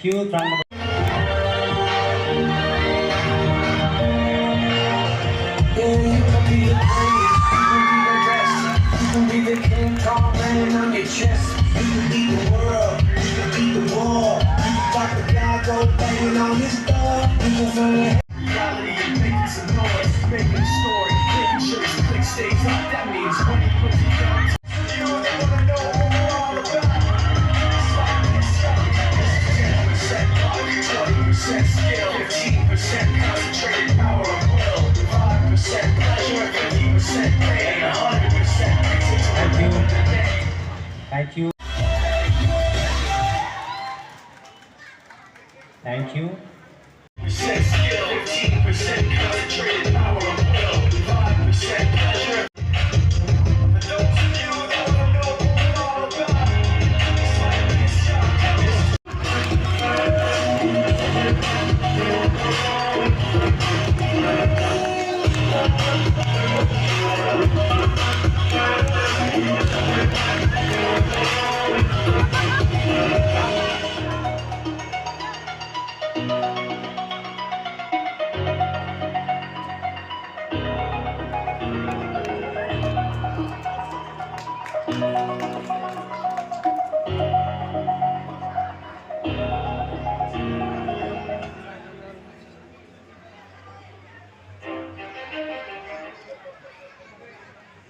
Thank you. Thank you. Thank you. Percent skill, 15% concentrated power of will, 5% pleasure. For those of you that want to know what we're all about, it's like this shot.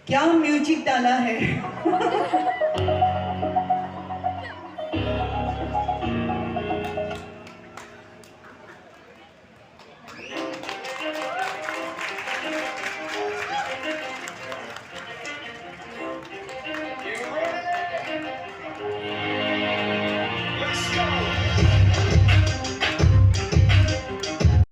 क्या music डाला है